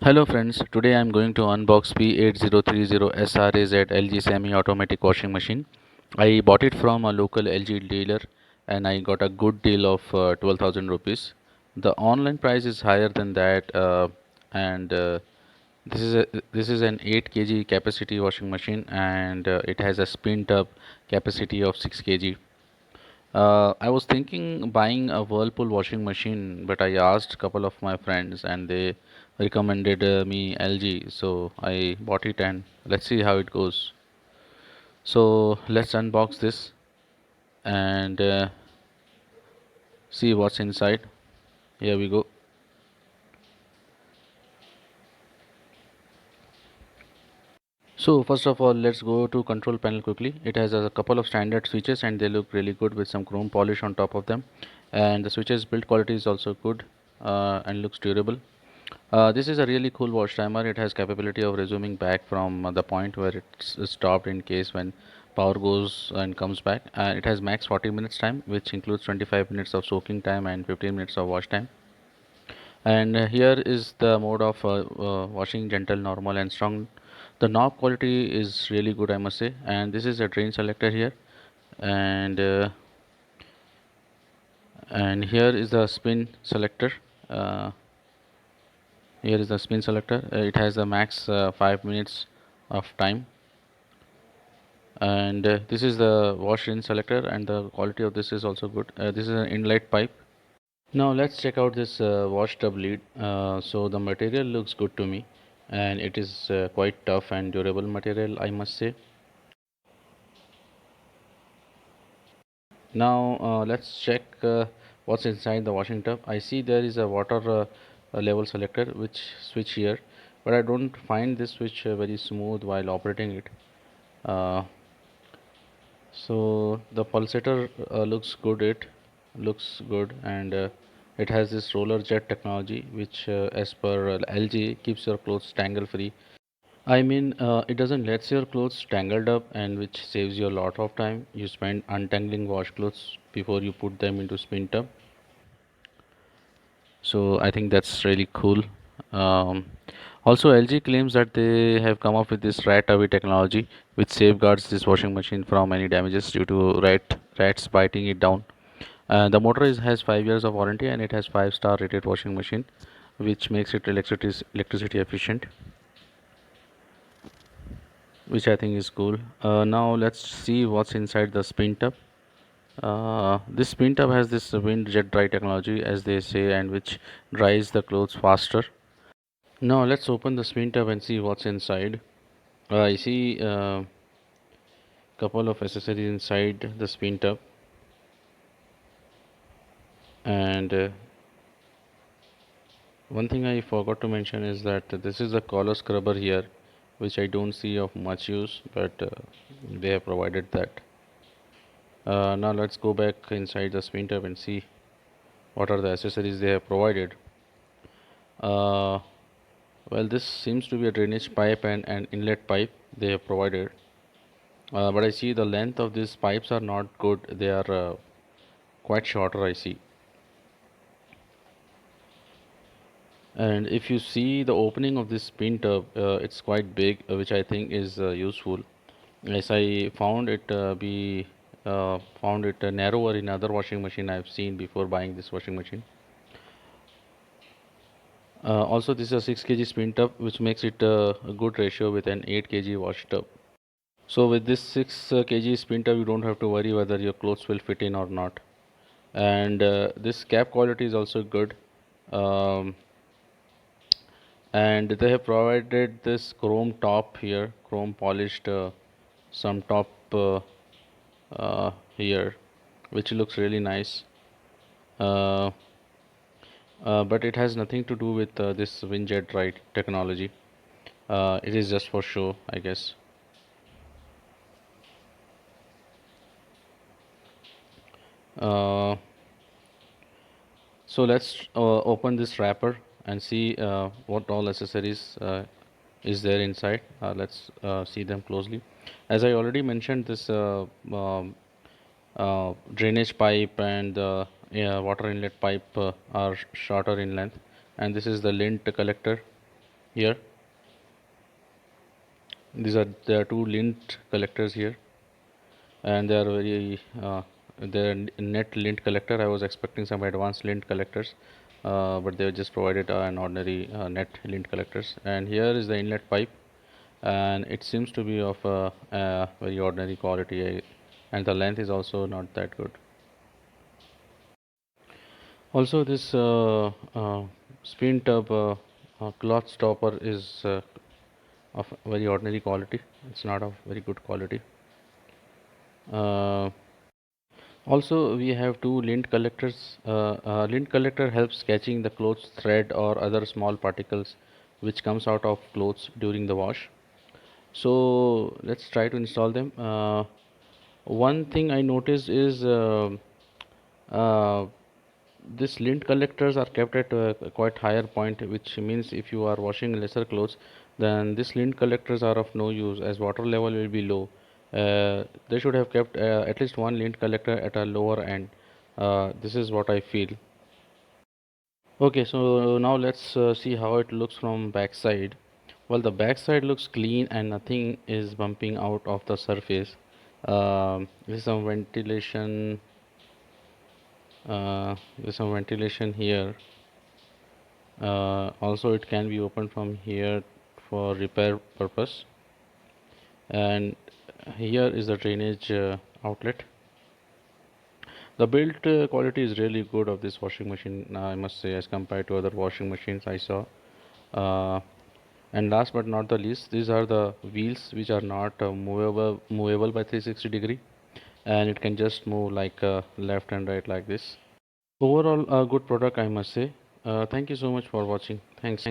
Hello friends, today I am going to unbox P8030 SRAZ LG semi-automatic washing machine. I bought it from a local LG dealer and I got a good deal of 12,000 rupees. The online price is higher than that and this is an 8 kg capacity washing machine and it has a spin tub capacity of 6 kg. I was thinking buying a Whirlpool washing machine, but I asked a couple of my friends and they recommended me LG, so I bought it and let's see how it goes. So let's unbox this and see what's inside. Here we go. So first of all, let's go to control panel quickly. It has a couple of standard switches and they look really good with some chrome polish on top of them. And the switches build quality is also good and looks durable. This is a really cool watch timer. It has capability of resuming back from the point where it's stopped in case when power goes and comes back. It has max 40 minutes time, which includes 25 minutes of soaking time and 15 minutes of wash time. And here is the mode of washing: gentle, normal, and strong. The knob quality is really good, I must say. And this is a drain selector here, and here is the spin selector. Uh, Here is the spin selector. It has a max 5 minutes of time, and this is the wash rinse selector, and the quality of this is also good. This is an inlet pipe. Now let's check out this wash tub lid. So the material looks good to me, and it is quite tough and durable material, I must say. Now let's check what's inside the washing tub. I see there is a water level selector which switch here, but I don't find this switch very smooth while operating it. Uh, so the pulsator looks good. It looks good, and it has this roller jet technology, which, as per LG, keeps your clothes tangle free. I mean, it doesn't let your clothes tangled up, and which saves you a lot of time. You spend untangling wash clothes before you put them into spin tub. So I think that's really cool. Um, Also, LG claims that they have come up with this rat away technology, which safeguards this washing machine from any damages due to rats biting it down. The motor has 5 years of warranty and it has 5-star rated washing machine, which makes it electricity efficient, which I think is cool. Now let's see what's inside the spin tub. This spin tub has this wind jet dry technology, as they say, and which dries the clothes faster. Now let's open the spin tub and see what's inside. I see a couple of accessories inside the spin tub, and one thing I forgot to mention is that this is a collar scrubber here, which I don't see of much use, but they have provided that. Now let's go back inside the spin tub and see what are the accessories they have provided. Uh, well, this seems to be a drainage pipe and an inlet pipe they have provided. But I see the length of these pipes are not good. They are quite shorter, I see. And if you see the opening of this spin tub, it's quite big, which I think is useful. As I found it narrower in other washing machine I've seen before buying this washing machine. Also, this is a 6 kg spin tub, which makes it a good ratio with an 8 kg wash tub. So with this 6 kg spin tub, you don't have to worry whether your clothes will fit in or not. And this cap quality is also good. Um, and they have provided this chrome top here, chrome polished some top here, which looks really nice. Uh, but it has nothing to do with this Windjet Ride technology. It is just for show, I guess. Uh, so let's open this wrapper and see what all accessories is there inside. Let's see them closely. As I already mentioned, this drainage pipe and the water inlet pipe are shorter in length, and this is the lint collector here. There are two lint collectors here, and they are very they're net lint collector. I was expecting some advanced lint collectors, but they just provided an ordinary net lint collectors. And here is the inlet pipe, and it seems to be of a very ordinary quality, and the length is also not that good. Also, this spin tub cloth stopper is of very ordinary quality. It's not of very good quality. Uh, Also, we have two lint collectors. Lint collector helps catching the clothes thread or other small particles which comes out of clothes during the wash. So let's try to install them. One thing I noticed is uh, this lint collectors are kept at a quite higher point, which means if you are washing lesser clothes, then this lint collectors are of no use as water level will be low. They should have kept at least one lint collector at a lower end. This is what I feel. Okay, so now let's see how it looks from backside. Well, the backside looks clean and nothing is bumping out of the surface. There's some ventilation. There's some ventilation here. Also, it can be opened from here for repair purpose. And here is the drainage outlet. The build quality is really good of this washing machine, I must say, as compared to other washing machines I saw. Uh, and last but not the least, these are the wheels which are not movable by 360 degree, and it can just move like left and right like this. Overall, a good product, I must say. Thank you so much for watching. Thanks.